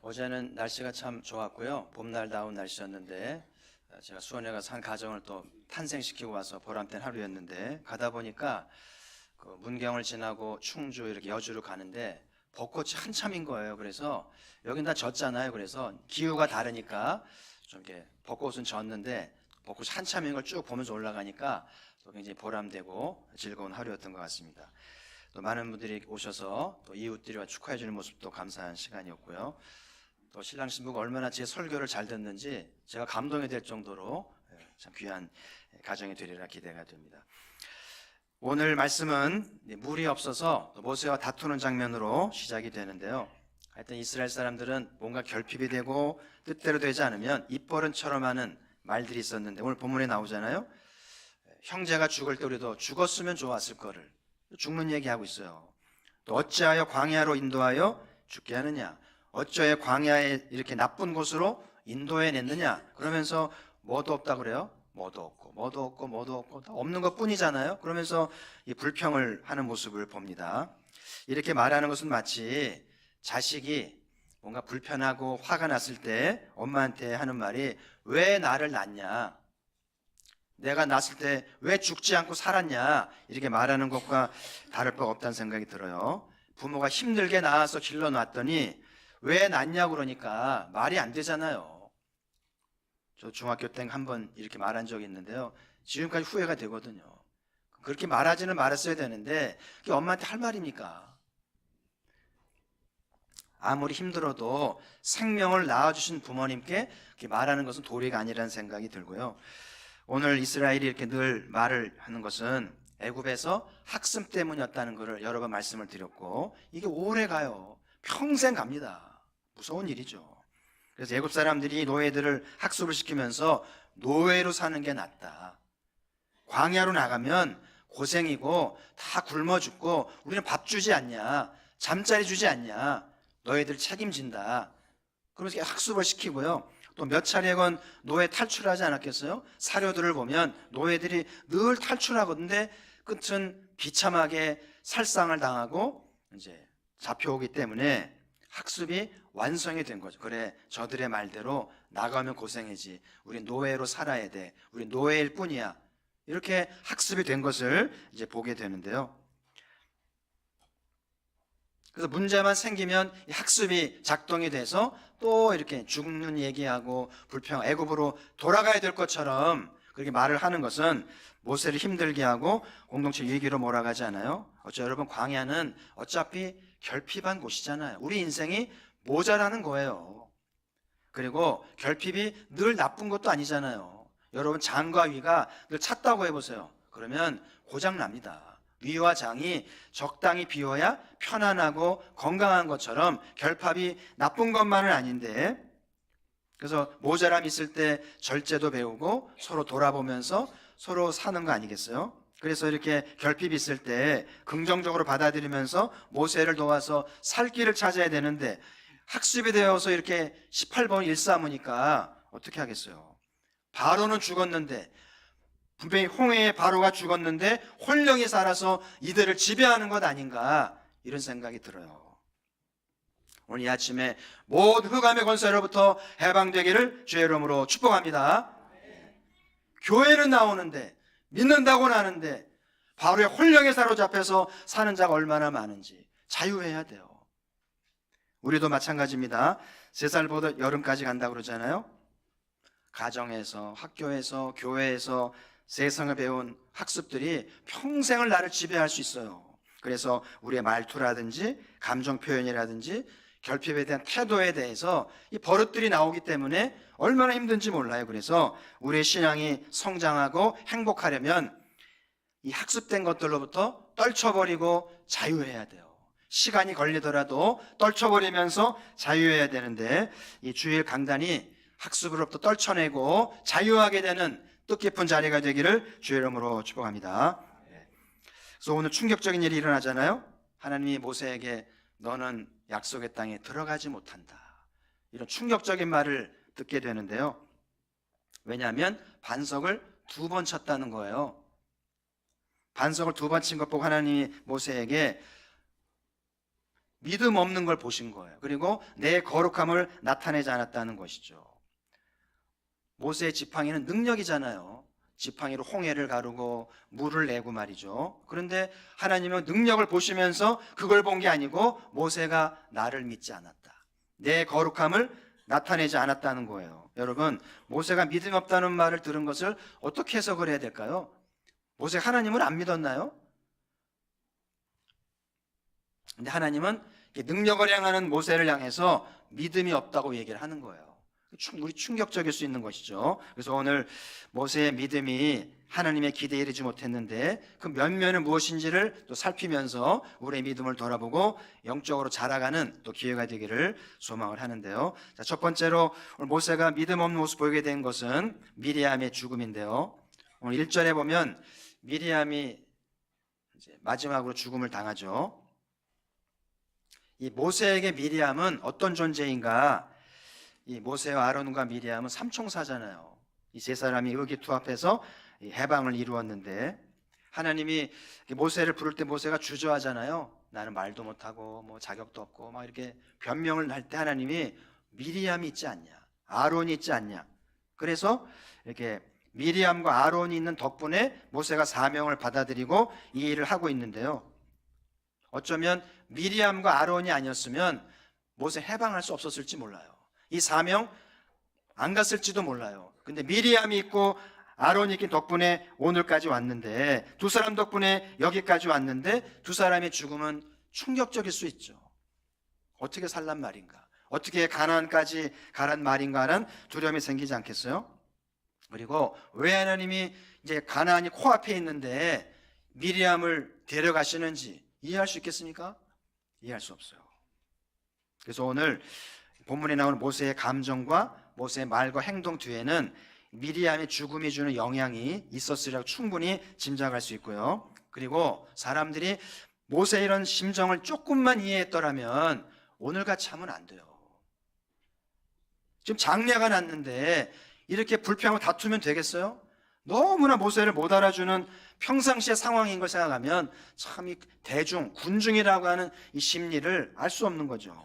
어제는 날씨가 참 좋았고요. 봄날다운 날씨였는데 제가 수원에 가서 한 가정을 또 탄생시키고 와서 보람된 하루였는데, 가다 보니까 그 문경을 지나고 충주 이렇게 여주로 가는데 벚꽃이 한참인 거예요. 그래서 여긴 다 졌잖아요. 그래서 기후가 다르니까 좀 이렇게 벚꽃은 졌는데 벚꽃이 한참인 걸 쭉 보면서 올라가니까 또 굉장히 보람되고 즐거운 하루였던 것 같습니다. 또 많은 분들이 오셔서 또 이웃들과 축하해 주는 모습도 감사한 시간이었고요. 또 신랑 신부가 얼마나 제 설교를 잘 듣는지 제가 감동이 될 정도로 참 귀한 가정이 되리라 기대가 됩니다. 오늘 말씀은 물이 없어서 모세와 다투는 장면으로 시작이 되는데요. 하여튼 이스라엘 사람들은 뭔가 결핍이 되고 뜻대로 되지 않으면 입버릇처럼 하는 말들이 있었는데, 오늘 본문에 나오잖아요. 형제가 죽을 때 우리도 죽었으면 좋았을 거를 죽는 얘기하고 있어요. 또 어찌하여 광야로 인도하여 죽게 하느냐, 어찌하여 광야에 이렇게 나쁜 곳으로 인도해냈느냐, 그러면서 뭐도 없다 그래요. 뭐도 없고 다 없는 것 뿐이잖아요. 그러면서 이 불평을 하는 모습을 봅니다. 이렇게 말하는 것은 마치 자식이 뭔가 불편하고 화가 났을 때 엄마한테 하는 말이 왜 나를 낳냐, 내가 낳았을 때 왜 죽지 않고 살았냐, 이렇게 말하는 것과 다를 바 없다는 생각이 들어요. 부모가 힘들게 낳아서 길러놨더니 왜 낳냐 그러니까 말이 안 되잖아요. 저 중학교 때 한번 이렇게 말한 적이 있는데요. 지금까지 후회가 되거든요. 그렇게 말하지는 말았어야 되는데 그게 엄마한테 할 말입니까? 아무리 힘들어도 생명을 낳아주신 부모님께 그렇게 말하는 것은 도리가 아니라는 생각이 들고요. 오늘 이스라엘이 이렇게 늘 말을 하는 것은 애굽에서 학습 때문이었다는 것을 여러 번 말씀을 드렸고, 이게 오래 가요. 평생 갑니다. 무서운 일이죠. 그래서 애굽 사람들이 노예들을 학습을 시키면서 노예로 사는 게 낫다, 광야로 나가면 고생이고 다 굶어 죽고 우리는 밥 주지 않냐, 잠자리 주지 않냐, 너희들 책임진다, 그러면서 학습을 시키고요. 또 몇 차례건 노예 탈출하지 않았겠어요? 사료들을 보면 노예들이 늘 탈출하거든요. 끝은 비참하게 살상을 당하고 이제 잡혀오기 때문에 학습이 완성이 된 거죠. 그래, 저들의 말대로 나가면 고생이지, 우리 노예로 살아야 돼, 우리 노예일 뿐이야, 이렇게 학습이 된 것을 이제 보게 되는데요. 그래서 문제만 생기면 이 학습이 작동이 돼서 또 이렇게 죽는 얘기하고 불평, 애굽으로 돌아가야 될 것처럼 그렇게 말을 하는 것은 모세를 힘들게 하고 공동체 위기로 몰아가지 않아요? 여러분, 광야는 어차피 결핍한 곳이잖아요. 우리 인생이 모자라는 거예요. 그리고 결핍이 늘 나쁜 것도 아니잖아요. 여러분, 장과 위가 늘 찼다고 해보세요. 그러면 고장납니다. 위와 장이 적당히 비워야 편안하고 건강한 것처럼 결핍이 나쁜 것만은 아닌데, 그래서 모자람 있을 때 절제도 배우고 서로 돌아보면서 서로 사는 거 아니겠어요? 그래서 이렇게 결핍이 있을 때 긍정적으로 받아들이면서 모세를 도와서 살 길을 찾아야 되는데, 학습이 되어서 이렇게 18번 일삼으니까 어떻게 하겠어요? 바로는 죽었는데, 분명히 홍해의 바로가 죽었는데 혼령이 살아서 이들을 지배하는 것 아닌가, 이런 생각이 들어요. 오늘 이 아침에 모든 흑암의 권세로부터 해방되기를 주의 이름으로 축복합니다. 교회는 나오는데, 믿는다고는 하는데 바로의 혼령에 사로잡혀서 사는 자가 얼마나 많은지 자유해야 돼요. 우리도 마찬가지입니다. 3살보다 여름까지 간다고 그러잖아요. 가정에서, 학교에서, 교회에서 세상을 배운 학습들이 평생을 나를 지배할 수 있어요. 그래서 우리의 말투라든지 감정 표현이라든지 결핍에 대한 태도에 대해서 이 버릇들이 나오기 때문에 얼마나 힘든지 몰라요. 그래서 우리의 신앙이 성장하고 행복하려면 이 학습된 것들로부터 떨쳐버리고 자유해야 돼요. 시간이 걸리더라도 떨쳐버리면서 자유해야 되는데, 이 주일 강단이 학습으로부터 떨쳐내고 자유하게 되는 뜻깊은 자리가 되기를 주의 이름으로 축복합니다. 그래서 오늘 충격적인 일이 일어나잖아요. 하나님이 모세에게 너는 약속의 땅에 들어가지 못한다, 이런 충격적인 말을 듣게 되는데요. 왜냐하면 반석을 2번 쳤다는 거예요. 반석을 2번 친 것 보고 하나님이 모세에게 믿음 없는 걸 보신 거예요. 그리고 내 거룩함을 나타내지 않았다는 것이죠. 모세의 지팡이는 능력이잖아요. 지팡이로 홍해를 가르고 물을 내고 말이죠. 그런데 하나님은 능력을 보시면서 그걸 본 게 아니고 모세가 나를 믿지 않았다, 내 거룩함을 나타내지 않았다는 거예요. 여러분, 모세가 믿음이 없다는 말을 들은 것을 어떻게 해석을 해야 될까요? 모세 하나님을 안 믿었나요? 근데 하나님은 능력을 향하는 모세를 향해서 믿음이 없다고 얘기를 하는 거예요. 우리 충격적일 수 있는 것이죠. 그래서 오늘 모세의 믿음이 하나님의 기대에 이르지 못했는데 그 면면은 무엇인지를 또 살피면서 우리의 믿음을 돌아보고 영적으로 자라가는 또 기회가 되기를 소망을 하는데요. 자, 첫 번째로 오늘 모세가 믿음 없는 모습 보이게 된 것은 미리암의 죽음인데요. 오늘 1절에 보면 미리암이 이제 마지막으로 죽음을 당하죠. 이 모세에게 미리암은 어떤 존재인가? 이 모세와 아론과 미리암은 삼총사잖아요. 이 세 사람이 의기투합해서 해방을 이루었는데 하나님이 모세를 부를 때 모세가 주저하잖아요. 나는 말도 못하고 뭐 자격도 없고 막 이렇게 변명을 할 때 하나님이 미리암이 있지 않냐, 아론이 있지 않냐. 그래서 이렇게 미리암과 아론이 있는 덕분에 모세가 사명을 받아들이고 이 일을 하고 있는데요. 어쩌면 미리암과 아론이 아니었으면 모세 해방할 수 없었을지 몰라요. 이 사명 안 갔을지도 몰라요. 근데 미리암이 있고 아론이 있기 덕분에 오늘까지 왔는데, 두 사람 덕분에 여기까지 왔는데 두 사람의 죽음은 충격적일 수 있죠. 어떻게 살란 말인가, 어떻게 가나안까지 가란 말인가 하는 두려움이 생기지 않겠어요? 그리고 왜 하나님이 이제 가나안이 코앞에 있는데 미리암을 데려가시는지 이해할 수 있겠습니까? 이해할 수 없어요. 그래서 오늘 본문에 나오는 모세의 감정과 모세의 말과 행동 뒤에는 미리암의 죽음이 주는 영향이 있었으리라고 충분히 짐작할 수 있고요. 그리고 사람들이 모세의 이런 심정을 조금만 이해했더라면 오늘같이 하면 안 돼요. 지금 장례가 났는데 이렇게 불평하고 다투면 되겠어요? 너무나 모세를 못 알아주는 평상시의 상황인 걸 생각하면 참 이 대중, 군중이라고 하는 이 심리를 알 수 없는 거죠.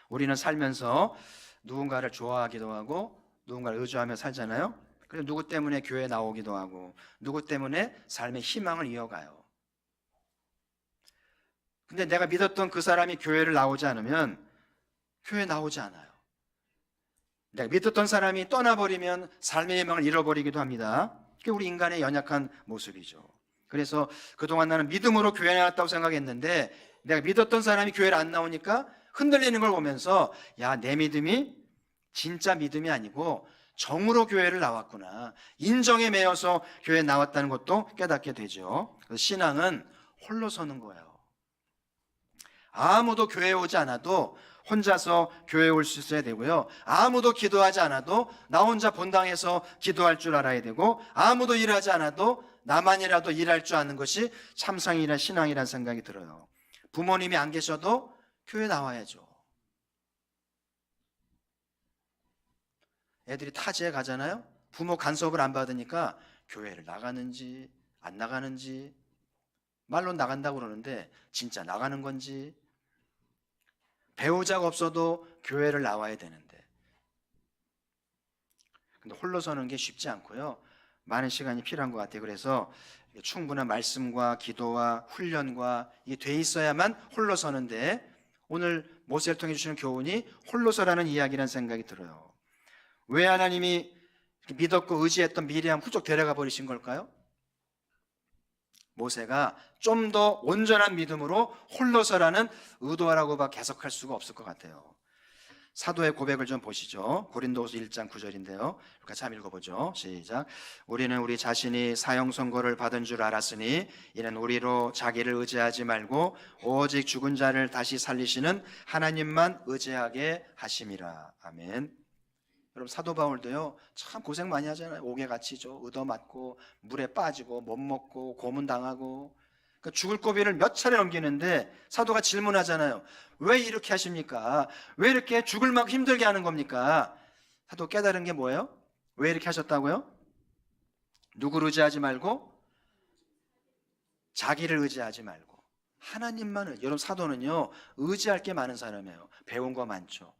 우리는 살면서 누군가를 좋아하기도 하고 누군가를 의지하며 살잖아요. 그래서 누구 때문에 교회에 나오기도 하고 누구 때문에 삶의 희망을 이어가요. 근데 내가 믿었던 그 사람이 교회를 나오지 않으면 교회 나오지 않아요. 내가 믿었던 사람이 떠나버리면 삶의 희망을 잃어버리기도 합니다. 그게 우리 인간의 연약한 모습이죠. 그래서 그동안 나는 믿음으로 교회에 나왔다고 생각했는데 내가 믿었던 사람이 교회를 안 나오니까 흔들리는 걸 보면서 야, 내 믿음이 진짜 믿음이 아니고 정으로 교회를 나왔구나, 인정에 매여서 교회에 나왔다는 것도 깨닫게 되죠. 그래서 신앙은 홀로 서는 거예요. 아무도 교회에 오지 않아도 혼자서 교회에 올 수 있어야 되고요. 아무도 기도하지 않아도 나 혼자 본당에서 기도할 줄 알아야 되고, 아무도 일하지 않아도 나만이라도 일할 줄 아는 것이 참상이란 신앙이라는 생각이 들어요. 부모님이 안 계셔도 교회 나와야죠. 애들이 타지에 가잖아요. 부모 간섭을 안 받으니까 교회를 나가는지 안 나가는지, 말로 나간다고 그러는데 진짜 나가는 건지, 배우자가 없어도 교회를 나와야 되는데, 근데 홀로 서는 게 쉽지 않고요. 많은 시간이 필요한 것 같아요. 그래서 충분한 말씀과 기도와 훈련과 이게 돼 있어야만 홀로 서는데, 오늘 모세를 통해 주시는 교훈이 홀로 서라는 이야기라는 생각이 들어요. 왜 하나님이 믿었고 의지했던 미리암 후속 데려가 버리신 걸까요? 모세가 좀 더 온전한 믿음으로 홀로 서라는 의도라고밖에 해석할 수가 없을 것 같아요. 사도의 고백을 좀 보시죠. 고린도후서 1장 9절인데요. 같이 한번 읽어보죠. 시작. 우리는 우리 자신이 사형 선고를 받은 줄 알았으니 이는 우리로 자기를 의지하지 말고 오직 죽은 자를 다시 살리시는 하나님만 의지하게 하심이라. 아멘. 여러분, 사도 바울도요 참 고생 많이 하잖아요. 옥에 갇히죠. 얻어맞고 물에 빠지고 못 먹고 고문당하고, 그러니까 죽을 고비를 몇 차례 넘기는데 사도가 질문하잖아요. 왜 이렇게 하십니까? 왜 이렇게 죽을 만큼 힘들게 하는 겁니까? 사도 깨달은 게 뭐예요? 왜 이렇게 하셨다고요? 누구를 의지하지 말고 자기를 의지하지 말고. 여러분 사도는요 의지할 게 많은 사람이에요. 배운 거 많죠.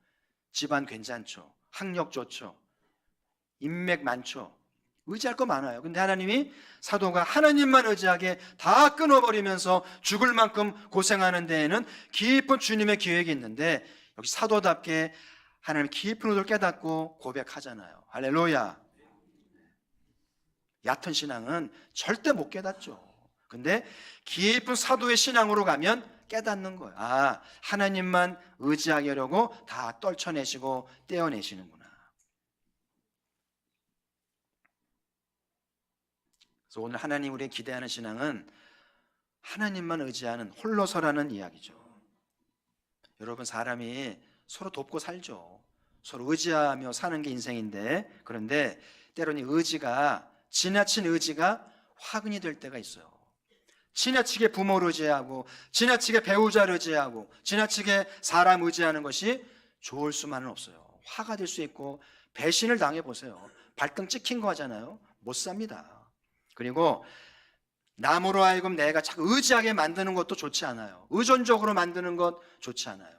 집안 괜찮죠. 학력 좋죠. 인맥 많죠. 의지할 거 많아요. 근데 하나님이 사도가 하나님만 의지하게 다 끊어버리면서 죽을 만큼 고생하는 데에는 깊은 주님의 계획이 있는데, 역시 사도답게 하나님 깊은 의도를 깨닫고 고백하잖아요. 할렐루야. 얕은 신앙은 절대 못 깨닫죠. 근데 깊은 사도의 신앙으로 가면 깨닫는 거예요. 아, 하나님만 의지하게 하려고 다 떨쳐내시고 떼어내시는구나. 그래서 오늘 하나님 우리의 기대하는 신앙은 하나님만 의지하는 홀로서라는 이야기죠. 여러분, 사람이 서로 돕고 살죠. 서로 의지하며 사는 게 인생인데, 그런데 때로는 지나친 의지가 화근이 될 때가 있어요. 지나치게 부모를 의지하고 지나치게 배우자를 의지하고 지나치게 사람 의지하는 것이 좋을 수만은 없어요. 화가 될 수 있고 배신을 당해보세요. 발등 찍힌 거 하잖아요. 못 삽니다. 그리고 남으로 하여금 내가 자꾸 의지하게 만드는 것도 좋지 않아요. 의존적으로 만드는 것 좋지 않아요.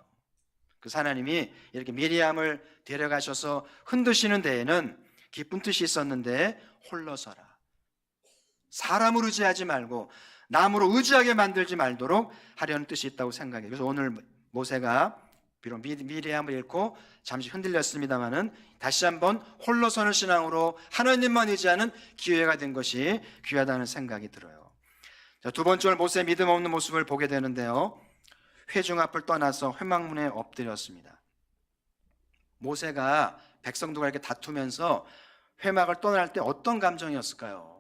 그 하나님이 이렇게 미리암을 데려가셔서 흔드시는 데에는 깊은 뜻이 있었는데, 홀로서라. 사람을 의지하지 말고 남으로 의지하게 만들지 말도록 하려는 뜻이 있다고 생각해요. 그래서 오늘 모세가 비록 미리암을 잃고 잠시 흔들렸습니다마는 다시 한번 홀로서는 신앙으로 하나님만 의지하는 기회가 된 것이 귀하다는 생각이 들어요. 자, 두 번째, 모세의 믿음 없는 모습을 보게 되는데요, 회중 앞을 떠나서 회막문에 엎드렸습니다. 모세가 백성들과 이렇게 다투면서 회막을 떠날 때 어떤 감정이었을까요?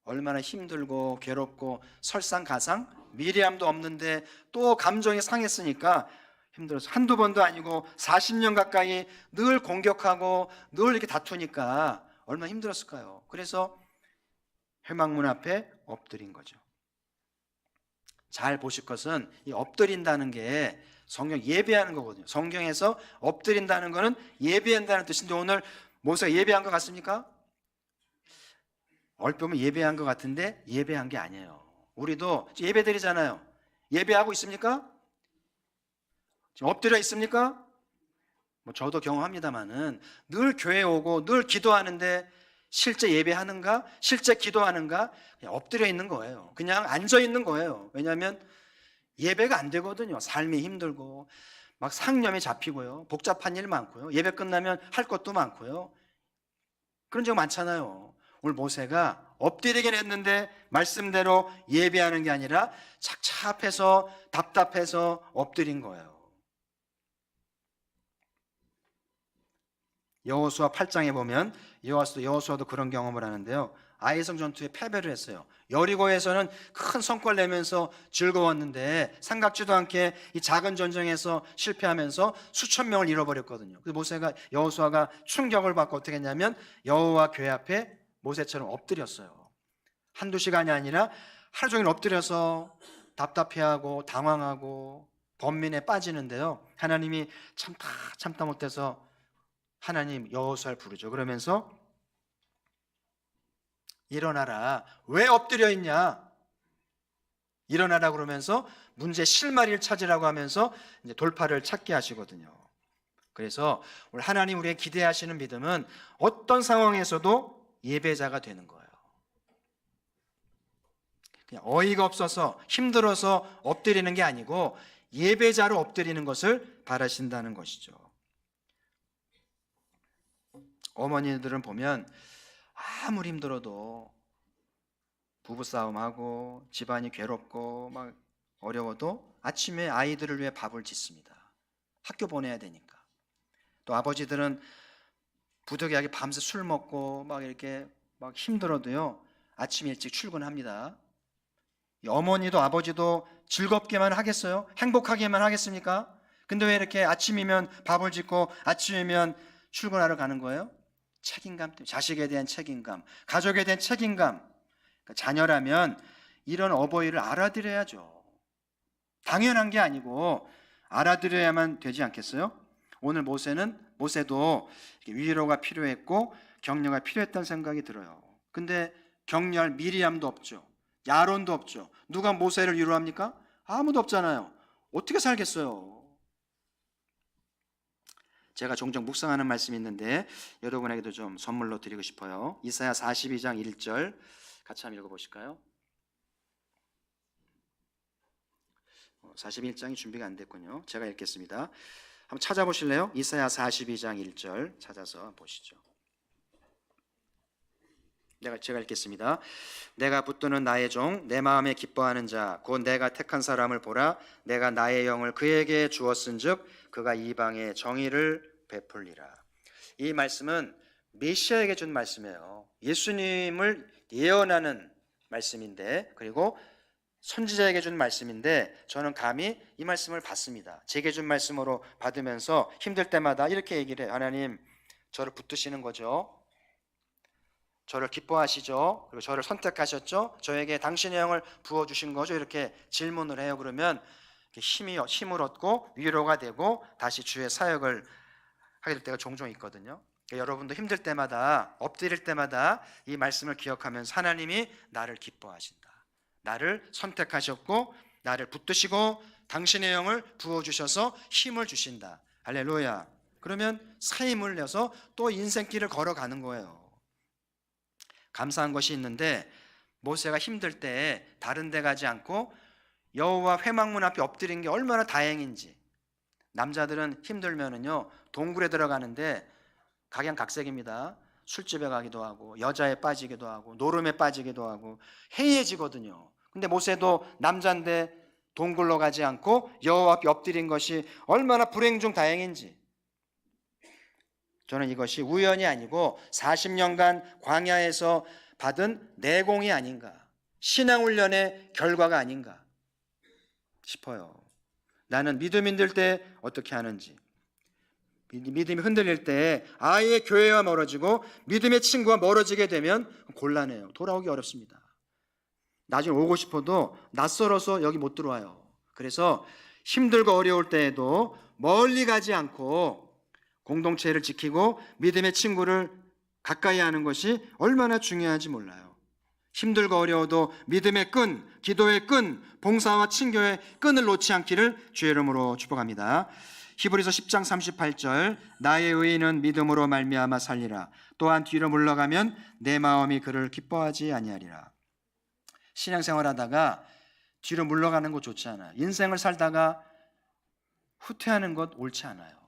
얼마나 힘들고 괴롭고 설상가상, 미리암도 없는데 또 감정이 상했으니까 힘들어서 한두 번도 아니고 40년 가까이 늘 공격하고 늘 이렇게 다투니까 얼마나 힘들었을까요? 그래서 회막문 앞에 엎드린 거죠. 잘 보실 것은 이 엎드린다는 게 성경 예배하는 거거든요. 성경에서 엎드린다는 거는 예배한다는 뜻인데, 오늘 모세가 예배한 것 같습니까? 얼핏 보면 예배한 것 같은데 예배한 게 아니에요. 우리도 예배 드리잖아요. 예배하고 있습니까? 지금 엎드려 있습니까? 저도 경험합니다만은 늘 교회 오고 늘 기도하는데 실제 예배하는가? 실제 기도하는가? 그냥 엎드려 있는 거예요. 그냥 앉아 있는 거예요. 왜냐하면 예배가 안 되거든요. 삶이 힘들고 막 상념이 잡히고요. 복잡한 일 많고요. 예배 끝나면 할 것도 많고요. 그런 적 많잖아요. 오늘 모세가 엎드리긴 했는데 말씀대로 예배하는 게 아니라 착잡해서 답답해서 엎드린 거예요. 여호수아 8장에 보면 여호수아도 그런 경험을 하는데요, 아이성 전투에 패배를 했어요. 여리고에서는 큰 성과를 내면서 즐거웠는데 삼각지도 않게 이 작은 전쟁에서 실패하면서 수천 명을 잃어버렸거든요. 그래서 여호수아가 충격을 받고 어떻게 했냐면 여호와 교회 앞에 모세처럼 엎드렸어요. 한두 시간이 아니라 하루 종일 엎드려서 답답해하고 당황하고 번민에 빠지는데요, 하나님이 참다 못해서 하나님 여호수아를 부르죠. 그러면서 일어나라. 왜 엎드려 있냐? 일어나라 그러면서 문제 실마리를 찾으라고 하면서 이제 돌파를 찾게 하시거든요. 그래서 오늘 하나님 우리의 기대하시는 믿음은 어떤 상황에서도 예배자가 되는 거예요. 그냥 어이가 없어서 힘들어서 엎드리는 게 아니고 예배자로 엎드리는 것을 바라신다는 것이죠. 어머니들은 보면 아무리 힘들어도 부부싸움하고 집안이 괴롭고 막 어려워도 아침에 아이들을 위해 밥을 짓습니다. 학교 보내야 되니까. 또 아버지들은 부득이하게 밤새 술 먹고 막 이렇게 막 힘들어도요, 아침 일찍 출근합니다. 어머니도 아버지도 즐겁게만 하겠어요? 행복하게만 하겠습니까? 근데 왜 이렇게 아침이면 밥을 짓고 아침이면 출근하러 가는 거예요? 책임감 때문에. 자식에 대한 책임감, 가족에 대한 책임감. 그러니까 자녀라면 이런 어버이를 알아들여야죠. 당연한 게 아니고 알아들여야만 되지 않겠어요? 오늘 모세도 위로가 필요했고 격려가 필요했다는 생각이 들어요. 근데 격려할 미리암도 없죠. 야론도 없죠. 누가 모세를 위로합니까? 아무도 없잖아요. 어떻게 살겠어요? 제가 종종 묵상하는 말씀이 있는데 여러분에게도 좀 선물로 드리고 싶어요. 이사야 42장 1절 같이 한번 읽어보실까요? 41장이 준비가 안 됐군요. 제가 읽겠습니다. 한번 찾아보실래요? 이사야 42장 1절 찾아서 보시죠. 제가 읽겠습니다. 내가 붙드는 나의 종, 내 마음에 기뻐하는 자, 곧 내가 택한 사람을 보라. 내가 나의 영을 그에게 주었은즉 그가 이방에 정의를 베풀리라. 이 말씀은 메시아에게 준 말씀이에요. 예수님을 예언하는 말씀인데, 그리고 선지자에게 준 말씀인데, 저는 감히 이 말씀을 받습니다. 제게 준 말씀으로 받으면서 힘들 때마다 이렇게 얘기를 해요. 하나님, 저를 붙드시는 거죠. 저를 기뻐하시죠. 그리고 저를 선택하셨죠. 저에게 당신의 영을 부어주신 거죠. 이렇게 질문을 해요. 그러면 힘을 얻고 위로가 되고 다시 주의 사역을 하게 될 때가 종종 있거든요. 그러니까 여러분도 힘들 때마다, 엎드릴 때마다 이 말씀을 기억하면서 하나님이 나를 기뻐하신다, 나를 선택하셨고 나를 붙드시고 당신의 영을 부어주셔서 힘을 주신다. 할렐루야. 그러면 새 힘을 내서 또 인생길을 걸어가는 거예요. 감사한 것이 있는데, 모세가 힘들 때 다른 데 가지 않고 여호와 회막문 앞에 엎드린 게 얼마나 다행인지. 남자들은 힘들면은요 동굴에 들어가는데 각양각색입니다. 술집에 가기도 하고 여자에 빠지기도 하고 노름에 빠지기도 하고 해이해지거든요. 근데 모세도 남자인데 동굴로 가지 않고 여호와 앞에 엎드린 것이 얼마나 불행 중 다행인지. 저는 이것이 우연이 아니고 40년간 광야에서 받은 내공이 아닌가, 신앙훈련의 결과가 아닌가 싶어요. 나는 믿음이 힘들 때 어떻게 하는지, 믿음이 흔들릴 때 아예 교회와 멀어지고 믿음의 친구와 멀어지게 되면 곤란해요. 돌아오기 어렵습니다. 나중에 오고 싶어도 낯설어서 여기 못 들어와요. 그래서 힘들고 어려울 때에도 멀리 가지 않고 공동체를 지키고 믿음의 친구를 가까이 하는 것이 얼마나 중요한지 몰라요. 힘들고 어려워도 믿음의 끈, 기도의 끈, 봉사와 친교의 끈을 놓지 않기를 주의 이름으로 축복합니다. 히브리서 10장 38절, 나의 의인은 믿음으로 말미암아 살리라. 또한 뒤로 물러가면 내 마음이 그를 기뻐하지 아니하리라. 신앙생활하다가 뒤로 물러가는 것 좋지 않아요. 인생을 살다가 후퇴하는 것 옳지 않아요.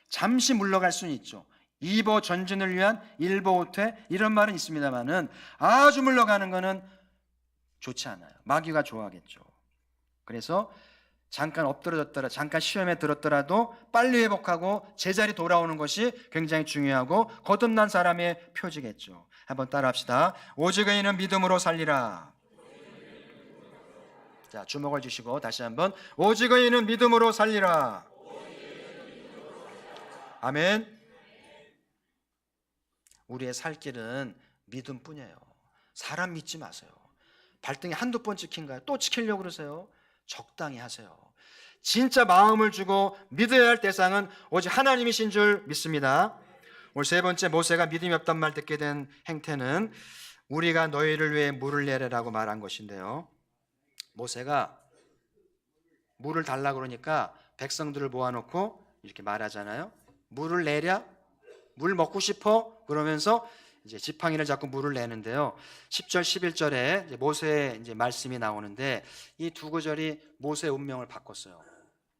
잠시 물러갈 수는 있죠. 이보 전진을 위한 일보 후퇴, 이런 말은 있습니다만은 아주 물러가는 것은 좋지 않아요. 마귀가 좋아하겠죠. 그래서 잠깐 엎드러졌더라, 잠깐 시험에 들었더라도 빨리 회복하고 제자리 돌아오는 것이 굉장히 중요하고 거듭난 사람의 표지겠죠. 한번 따라합시다. 오직 의인은 믿음으로 살리라. 자, 주목을 주시고 다시 한번, 오직 의인은 믿음으로 살리라. 아멘. 우리의 살 길은 믿음뿐이에요. 사람 믿지 마세요. 발등에 한두 번 찍힌가요? 또 찍히려고 그러세요? 적당히 하세요. 진짜 마음을 주고 믿어야 할 대상은 오직 하나님이신 줄 믿습니다. 오늘 세 번째, 모세가 믿음이 없단 말 듣게 된 행태는 우리가 너희를 위해 물을 내리라고 말한 것인데요. 모세가 물을 달라고 그러니까 백성들을 모아놓고 이렇게 말하잖아요. 물을 내랴? 물 먹고 싶어? 그러면서 이제 지팡이를 잡고 물을 내는데요. 10절, 11절에 모세의 이제 말씀이 나오는데 이 두 구절이 모세의 운명을 바꿨어요.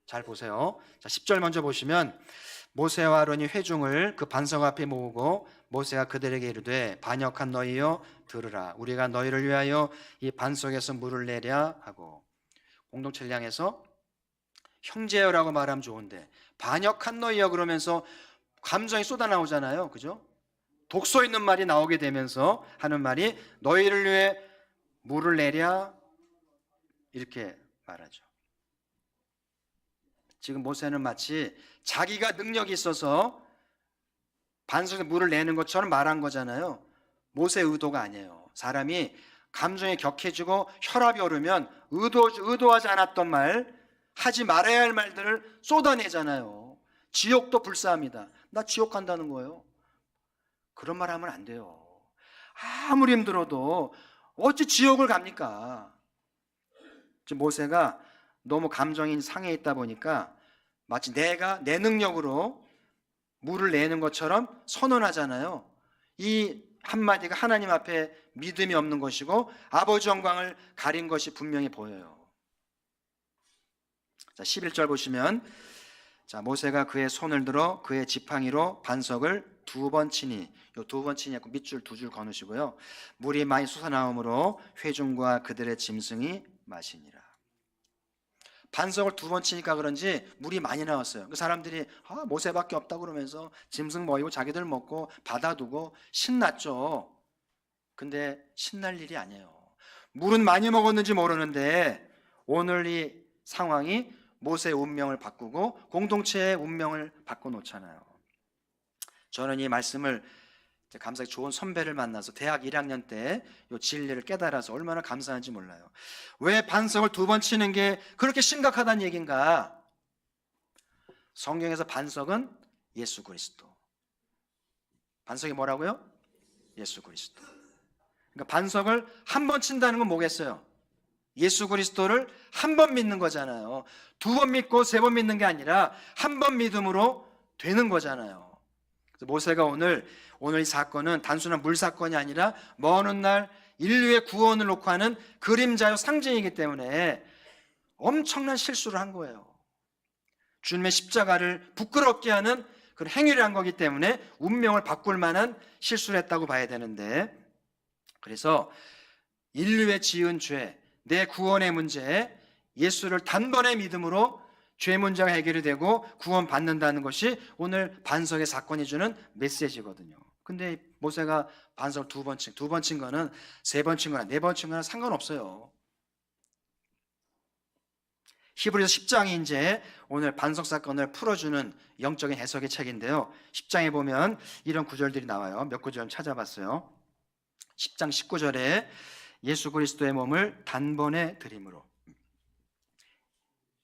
잘 보세요. 자, 10절 먼저 보시면, 모세와 아론이 회중을 그 반석 앞에 모으고 모세가 그들에게 이르되 반역한 너희여 들으라. 우리가 너희를 위하여 이 반석에서 물을 내랴 하고. 공동체를 향해서 형제여라고 말하면 좋은데 반역한 너희여 그러면서 감정이 쏟아나오잖아요. 그죠? 독소 있는 말이 나오게 되면서 하는 말이 너희를 위해 물을 내랴 이렇게 말하죠. 지금 모세는 마치 자기가 능력이 있어서 반석에 물을 내는 것처럼 말한 거잖아요. 모세의 의도가 아니에요. 사람이 감정이 격해지고 혈압이 오르면 의도하지 않았던 말, 하지 말아야 할 말들을 쏟아내잖아요. 지옥도 불사합니다. 나 지옥 간다는 거예요. 그런 말 하면 안 돼요. 아무리 힘들어도 어찌 지옥을 갑니까? 지금 모세가 너무 감정이 상해 있다 보니까 마치 내가 내 능력으로 물을 내는 것처럼 선언하잖아요. 이 한마디가 하나님 앞에 믿음이 없는 것이고 아버지 영광을 가린 것이 분명히 보여요. 자, 11절 보시면, 자, 모세가 그의 손을 들어 그의 지팡이로 반석을 2번 치니, 요 2번 치니 하고 밑줄 2줄 거누시고요. 물이 많이 솟아나오므로 회중과 그들의 짐승이 마시니라. 반석을 2번 치니까 그런지 물이 많이 나왔어요. 그 사람들이 모세밖에 없다고 그러면서 짐승 모이고 자기들 먹고 받아두고 신났죠. 근데 신날 일이 아니에요. 물은 많이 먹었는지 모르는데 오늘 이 상황이 모세의 운명을 바꾸고 공동체의 운명을 바꿔놓잖아요. 저는 이 말씀을 감사하게 좋은 선배를 만나서 대학 1학년 때 이 진리를 깨달아서 얼마나 감사한지 몰라요. 왜 반석을 2번 치는 게 그렇게 심각하다는 얘기인가? 성경에서 반석은 예수 그리스도. 반석이 뭐라고요? 예수 그리스도. 그러니까 반석을 한 번 친다는 건 뭐겠어요? 예수 그리스도를 한 번 믿는 거잖아요. 2번 믿고 3번 믿는 게 아니라 한 번 믿음으로 되는 거잖아요. 그래서 모세가 오늘 이 사건은 단순한 물 사건이 아니라 먼 훗날 인류의 구원을 놓고 하는 그림자요 상징이기 때문에 엄청난 실수를 한 거예요. 주님의 십자가를 부끄럽게 하는 그런 행위를 한 거기 때문에 운명을 바꿀 만한 실수를 했다고 봐야 되는데, 그래서 인류의 지은 죄, 내 구원의 문제, 예수를 단번에 믿음으로 죄 문제가 해결이 되고 구원받는다는 것이 오늘 반석의 사건이 주는 메시지거든요. 근데 모세가 반석을 2번 친 거는 3번 친 거나 4번 친 거나 상관없어요. 히브리서 10장이 이제 오늘 반석 사건을 풀어주는 영적인 해석의 책인데요. 10장에 보면 이런 구절들이 나와요. 몇 구절 찾아봤어요. 10장 19절에 예수 그리스도의 몸을 단번에 드림으로.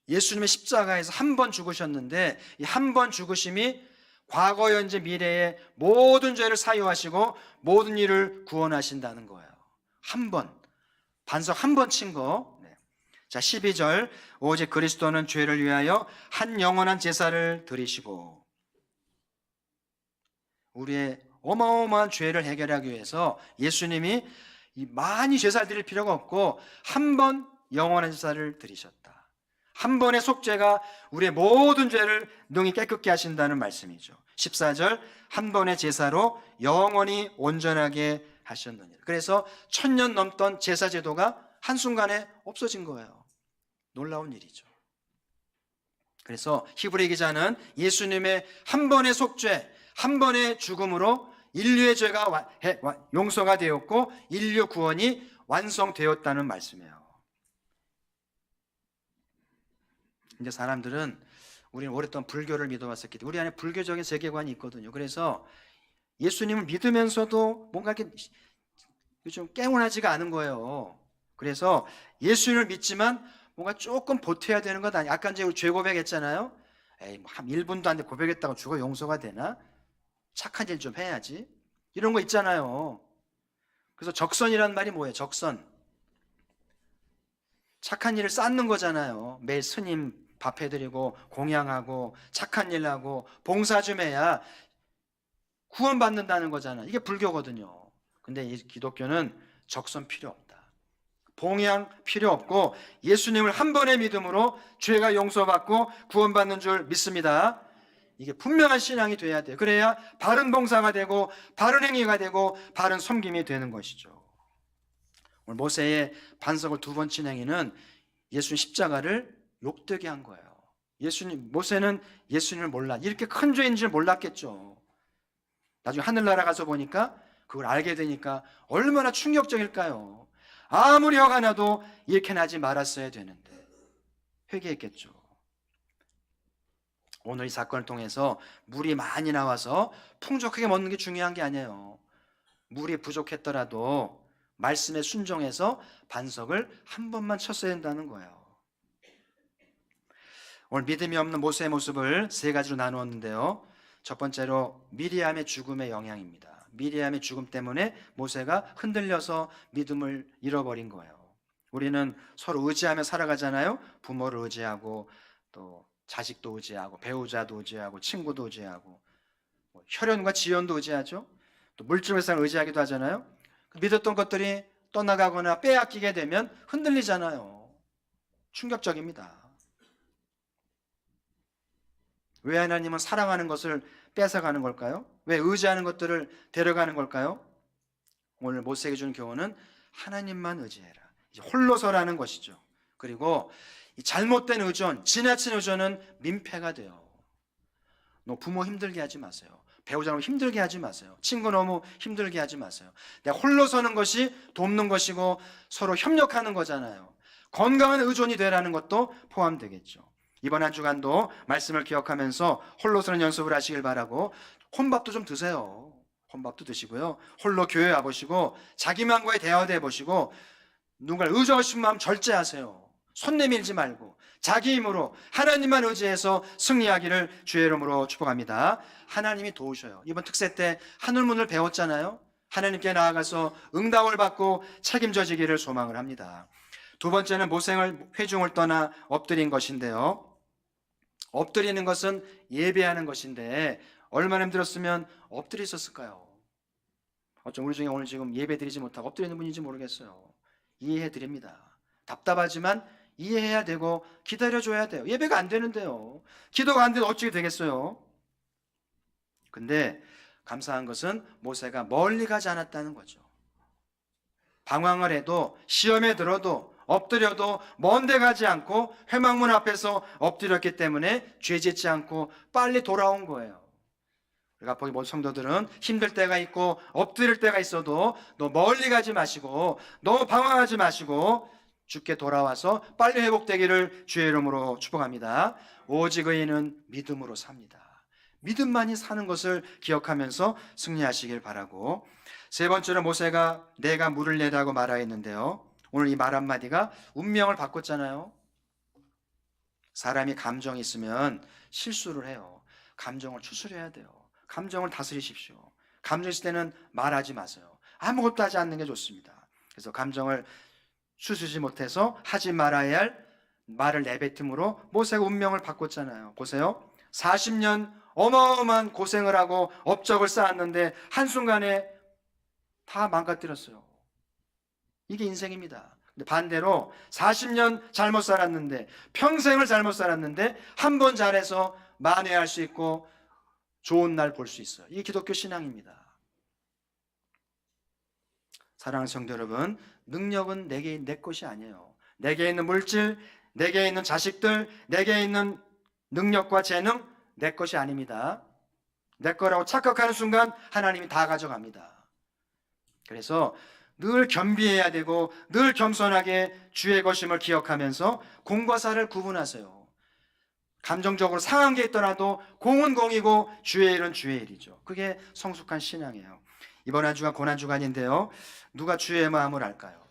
예수님의 십자가에서 한 번 죽으셨는데 이 한 번 죽으심이 과거, 현재, 미래의 모든 죄를 사유하시고 모든 일을 구원하신다는 거예요. 한 번, 반석 한 번 친 거. 자, 12절, 오직 그리스도는 죄를 위하여 한 영원한 제사를 드리시고. 우리의 어마어마한 죄를 해결하기 위해서 예수님이 많이 제사를 드릴 필요가 없고 한 번 영원한 제사를 드리셨다. 한 번의 속죄가 우리의 모든 죄를 능히 깨끗게 하신다는 말씀이죠. 14절, 한 번의 제사로 영원히 온전하게 하셨느니라. 그래서 1000년 넘던 제사 제도가 한순간에 없어진 거예요. 놀라운 일이죠. 그래서 히브리 기자는 예수님의 한 번의 속죄, 한 번의 죽음으로 인류의 죄가 용서가 되었고 인류 구원이 완성되었다는 말씀이에요. 이제 사람들은, 우리는 오랫동안 불교를 믿어왔었기 때문에 우리 안에 불교적인 세계관이 있거든요. 그래서 예수님을 믿으면서도 뭔가 이렇게 좀 깨운하지가 않은 거예요. 그래서 예수님을 믿지만 뭔가 조금 보태야 되는 것 아니야. 아까 이제 우리 죄 고백했잖아요. 에이, 뭐 한 1분도 안 돼 고백했다고 죽어 용서가 되나? 착한 일 좀 해야지. 이런 거 있잖아요. 그래서 적선이란 말이 뭐예요? 적선. 착한 일을 쌓는 거잖아요. 매일 스님 밥 해드리고 공양하고 착한 일 하고 봉사 좀 해야 구원받는다는 거잖아요. 이게 불교거든요. 근데 이 기독교는 적선 필요 없다. 봉양 필요 없고 예수님을 한 번의 믿음으로 죄가 용서받고 구원받는 줄 믿습니다. 이게 분명한 신앙이 돼야 돼요. 그래야 바른 봉사가 되고 바른 행위가 되고 바른 섬김이 되는 것이죠. 오늘 모세의 반석을 2번 친 행위는 예수님 십자가를 욕되게 한 거예요. 모세는 예수님을 몰라. 이렇게 큰 죄인 줄 몰랐겠죠. 나중에 하늘나라 가서 보니까 그걸 알게 되니까 얼마나 충격적일까요? 아무리 화가 나도 이렇게 나지 말았어야 되는데 회개했겠죠. 오늘 이 사건을 통해서 물이 많이 나와서 풍족하게 먹는 게 중요한 게 아니에요. 물이 부족했더라도 말씀에 순종해서 반석을 한 번만 쳤어야 된다는 거예요. 오늘 믿음이 없는 모세의 모습을 3가지로 나누었는데요. 첫 번째로 미리암의 죽음의 영향입니다. 미리암의 죽음 때문에 모세가 흔들려서 믿음을 잃어버린 거예요. 우리는 서로 의지하며 살아가잖아요. 부모를 의지하고 또 자식도 의지하고 배우자도 의지하고 친구도 의지하고 혈연과 지연도 의지하죠. 또 물질 세상을 의지하기도 하잖아요. 믿었던 것들이 떠나가거나 빼앗기게 되면 흔들리잖아요. 충격적입니다. 왜 하나님은 사랑하는 것을 뺏어가는 걸까요? 왜 의지하는 것들을 데려가는 걸까요? 오늘 모세에게 주는 교훈은 하나님만 의지해라. 홀로서라는 것이죠. 그리고 이 잘못된 의존, 지나친 의존은 민폐가 돼요. 너 부모 힘들게 하지 마세요. 배우자 너무 힘들게 하지 마세요. 친구 너무 힘들게 하지 마세요. 내가 홀로 서는 것이 돕는 것이고 서로 협력하는 거잖아요. 건강한 의존이 되라는 것도 포함되겠죠. 이번 한 주간도 말씀을 기억하면서 홀로 서는 연습을 하시길 바라고 혼밥도 좀 드세요. 혼밥도 드시고요. 홀로 교회 와보시고 자기만과의 대화도 해보시고 누군가를 의존하시는 마음 절제하세요. 손 내밀지 말고 자기 힘으로 하나님만 의지해서 승리하기를 주의 이름으로 축복합니다. 하나님이 도우셔요. 이번 특세 때 하늘문을 배웠잖아요. 하나님께 나아가서 응답을 받고 책임져지기를 소망을 합니다. 두 번째는 모세를 회중을 떠나 엎드린 것인데요. 엎드리는 것은 예배하는 것인데 얼마나 힘들었으면 엎드려 있었을까요? 어쩜 우리 중에 오늘 지금 예배 드리지 못하고 엎드려 있는 분인지 모르겠어요. 이해해 드립니다. 답답하지만 이해해야 되고 기다려줘야 돼요. 예배가 안 되는데요. 기도가 안 되면 어찌게 되겠어요? 근데 감사한 것은 모세가 멀리 가지 않았다는 거죠. 방황을 해도 시험에 들어도 엎드려도 먼데 가지 않고 회막문 앞에서 엎드렸기 때문에 죄 짓지 않고 빨리 돌아온 거예요. 우리가 보기 모든 성도들은 힘들 때가 있고 엎드릴 때가 있어도 너 멀리 가지 마시고 너무 방황하지 마시고 주께 돌아와서 빨리 회복되기를 주의 이름으로 축복합니다. 오직 의인은 믿음으로 삽니다. 믿음만이 사는 것을 기억하면서 승리하시길 바라고, 세 번째로 모세가 내가 물을 내라고 말하였는데요. 오늘 이 말 한마디가 운명을 바꿨잖아요. 사람이 감정이 있으면 실수를 해요. 감정을 추스려야 돼요. 감정을 다스리십시오. 감정 있을 때는 말하지 마세요. 아무것도 하지 않는 게 좋습니다. 그래서 감정을 추스리지 못해서 하지 말아야 할 말을 내뱉음으로 모세가 운명을 바꿨잖아요. 보세요. 40년 어마어마한 고생을 하고 업적을 쌓았는데 한순간에 다 망가뜨렸어요. 이게 인생입니다. 근데 반대로 40년 잘못 살았는데, 평생을 잘못 살았는데 한 번 잘해서 만회할 수 있고 좋은 날 볼 수 있어요. 이게 기독교 신앙입니다. 사랑하는 성도 여러분, 능력은 내 것이 아니에요. 내게 있는 물질, 내게 있는 자식들, 내게 있는 능력과 재능, 내 것이 아닙니다. 내 거라고 착각하는 순간 하나님이 다 가져갑니다. 그래서 늘 겸비해야 되고 늘 겸손하게 주의 것임을 기억하면서 공과 사를 구분하세요. 감정적으로 상한 게 있더라도 공은 공이고 주의 일은 주의 일이죠. 그게 성숙한 신앙이에요. 이번 한 주간 고난 주간인데요. 누가 주의 마음을 알까요?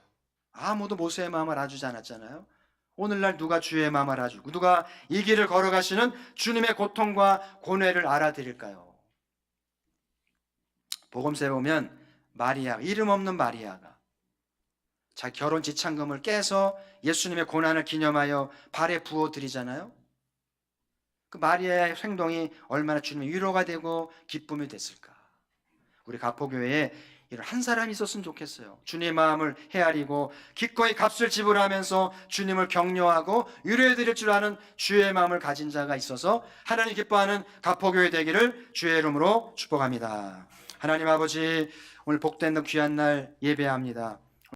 아무도 모세의 마음을 알아주지 않았잖아요. 오늘날 누가 주의 마음을 알아주고 누가 이 길을 걸어가시는 주님의 고통과 고뇌를 알아드릴까요? 복음서에 보면 마리아, 이름 없는 마리아가 자기 결혼 지참금을 깨서 예수님의 고난을 기념하여 발에 부어드리잖아요. 그 마리아의 행동이 얼마나 주님의 위로가 되고 기쁨이 됐을까. 우리 가포교회에 이런 한 사람이 있었으면 좋겠어요. 주님의 마음을 헤아리고 기꺼이 값을 지불하면서 주님을 격려하고 위로해드릴 줄 아는 주의 마음을 가진 자가 있어서 하나님 기뻐하는 가포교회 되기를 주의 이름으로 축복합니다. 하나님 아버지, 오늘 복된 귀한 날 예배합니다.